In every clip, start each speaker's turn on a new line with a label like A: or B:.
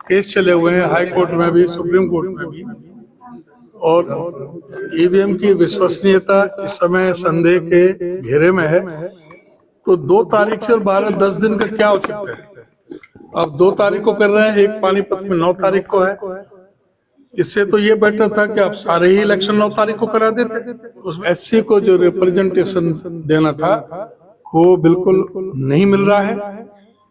A: Case चले हुए हैं हाई कोर्ट में भी, सुप्रीम कोर्ट में भी। और ईवीएम की विश्वसनीयता इस समय संदेह के घेरे में है। तो 2 तारीख से और 12-10 दिन का क्या औचित्य है? अब 2 तारीख को कर रहे हैं, एक पानीपत में 9 तारीख को है। इससे तो ये बेटर था कि आप सारे ही इलेक्शन 9 तारीख को करा देते। उसमें एससी को जो रिप्रेजेंटेशन देना था वो बिल्कुल नहीं मिल रहा है।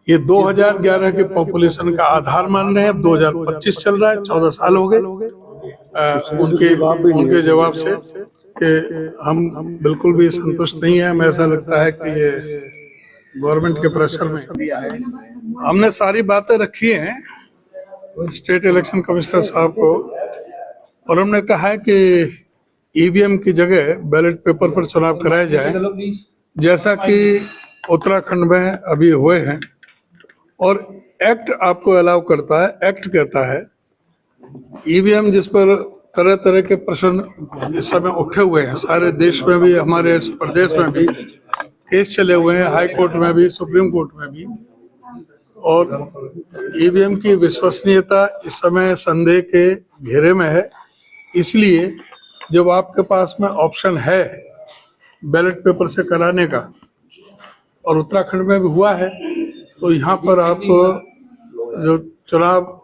A: ये 2011 के पॉपुलेशन का आधार मान रहे हैं। अब 2025 चल रहा है, 14 साल हो गए उनके जवाब से कि हम बिल्कुल भी संतुष्ट नहीं है। हमें ऐसा लगता है कि ये गवर्नमेंट के प्रेशर में हमने सारी बातें रखी हैं स्टेट इलेक्शन कमिश्नर साहब को, और हमने कहा है कि ईवीएम की जगह बैलेट पेपर पर चुनाव कराया जाए, जैसा कि उत्तराखंड में अभी हुए हैं। और एक्ट आपको अलाउ करता है, एक्ट कहता है ईवीएम जिस पर तरह तरह के प्रश्न इस समय उठे हुए हैं, सारे देश में भी, हमारे प्रदेश में भी केस चले हुए हैं हाई कोर्ट में भी, सुप्रीम कोर्ट में भी। और ईवीएम की विश्वसनीयता इस समय संदेह के घेरे में है। इसलिए जब आपके पास में ऑप्शन है बैलेट पेपर से कराने का, और उत्तराखंड में भी हुआ है, तो यहाँ पर आप जो चुनाव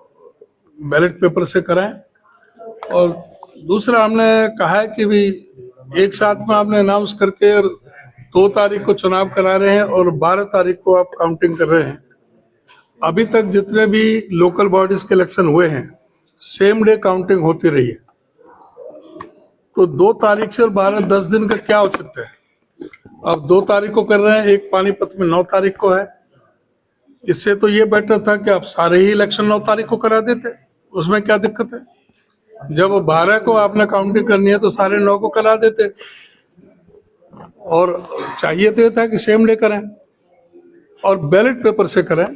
A: बैलेट पेपर से कराएं। और दूसरा हमने कहा है कि भी एक साथ में आपने अनाउंस करके और 2 तारीख को चुनाव करा रहे हैं और 12 तारीख को आप काउंटिंग कर रहे हैं। अभी तक जितने भी लोकल बॉडीज के इलेक्शन हुए हैं सेम डे काउंटिंग होती रही है। तो 2 तारीख से और 12-10 दिन का क्या औचित्य है? अब 2 तारीख को कर रहे हैं, एक पानीपत में 9 तारीख को है। इससे तो ये बेटर था कि आप सारे ही इलेक्शन 9 तारीख को करा देते। उसमें क्या दिक्कत है? जब 12 को आपने काउंटिंग करनी है तो सारे 9 को करा देते। और चाहिए तो ये था कि सेम डे करें और बैलेट पेपर से करें।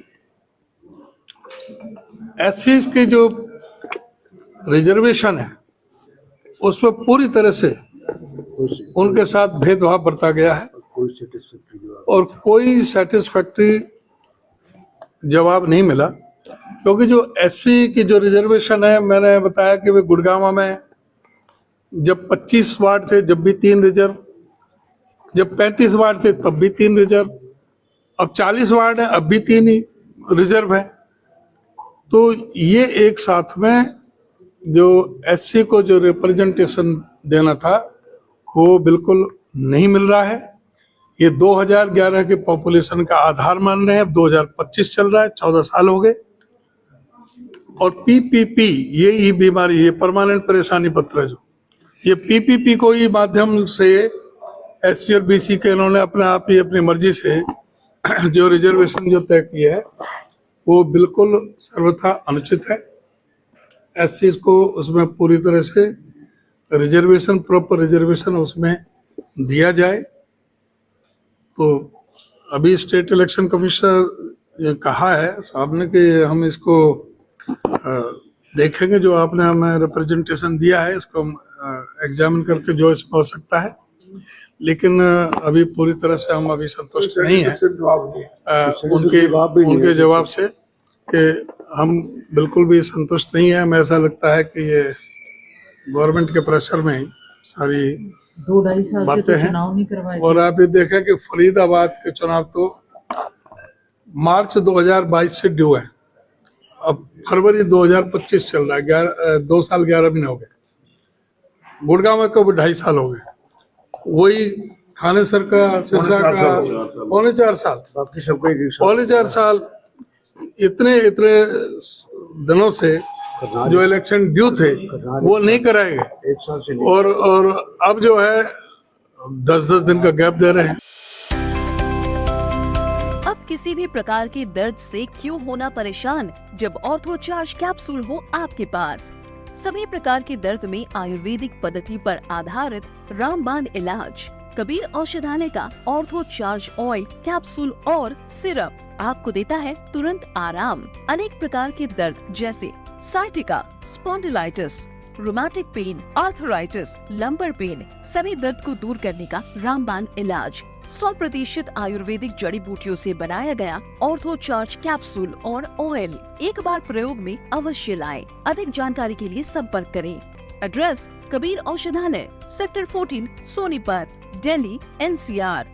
A: एससी की जो रिजर्वेशन है उसमें पूरी तरह से उनके साथ भेदभाव बरता गया है और कोई सेटिस्फैक्टरी जवाब नहीं मिला। क्योंकि जो एससी की जो रिजर्वेशन है, मैंने बताया कि वे गुड़गांव में जब 25 वार्ड थे जब भी 3 रिजर्व, जब 35 वार्ड थे तब भी 3 रिजर्व, अब 40 वार्ड है अब भी 3 ही रिजर्व है। तो ये एक साथ में जो एससी को जो रिप्रेजेंटेशन देना था वो बिल्कुल नहीं मिल रहा है। ये 2011 के पॉपुलेशन का आधार मान रहे हैं। अब 2025 चल रहा है, 14 साल हो गए। और पीपीपी ये बीमारी, ये परमानेंट परेशानी पत्र है, जो ये पीपीपी को ही माध्यम से एससी और बीसी के इन्होंने अपने आप ही अपनी मर्जी से जो रिजर्वेशन जो तय किया है वो बिल्कुल सर्वथा अनुचित है। एससी को उसमें पूरी तरह से रिजर्वेशन, प्रॉपर रिजर्वेशन उसमें दिया जाए। तो अभी स्टेट इलेक्शन कमिश्नर ये कहा है साहब ने कि हम इसको देखेंगे, जो आपने हमें रिप्रेजेंटेशन दिया है इसको एग्जामिन करके जो इसमें हो सकता है। लेकिन अभी पूरी तरह से हम अभी संतुष्ट नहीं हैं उनके जवाब से कि हम बिल्कुल भी संतुष्ट नहीं है। हमें ऐसा लगता है कि ये गवर्नमेंट के प्रेशर में ही सारी
B: 2-2.5 साल से तो चुनाव नहीं करवाए।
A: और आप ये देखें कि फरीदाबाद के चुनाव तो मार्च 2022 से ड्यू है, अब फरवरी 2025 चल रहा है, 2 साल 11 महीने हो गए। गुड़गांव में कब 2.5 साल हो गए, वही थानेसर का, सिरसा का 4.25 साल,
C: बाकी सबको
A: 4.25 साल। इतने दिनों से जो इलेक्शन ड्यू थे वो नहीं कराए गए,
C: 1 साल से
A: और अब जो है 10-10 दिन का गैप दे रहे हैं।
D: अब किसी भी प्रकार के दर्द से क्यों होना परेशान, जब ऑर्थो चार्ज कैप्सूल हो आपके पास। सभी प्रकार के दर्द में आयुर्वेदिक पद्धति पर आधारित रामबाण इलाज। कबीर औषधालय का ऑर्थो चार्ज ऑयल, कैप्सूल और सिरप आपको देता है तुरंत आराम। अनेक प्रकार के दर्द जैसे sciatica, spondylitis, rheumatic pain, arthritis, lumbar pain, सभी दर्द को दूर करने का रामबाण इलाज। 100% आयुर्वेदिक जड़ी बूटियों से बनाया गया ऑर्थो चार्ज कैप्सूल और ऑयल एक बार प्रयोग में अवश्य लाएं। अधिक जानकारी के लिए संपर्क करें। एड्रेस: कबीर औषधालय, सेक्टर 14, सोनीपत, दिल्ली, NCR।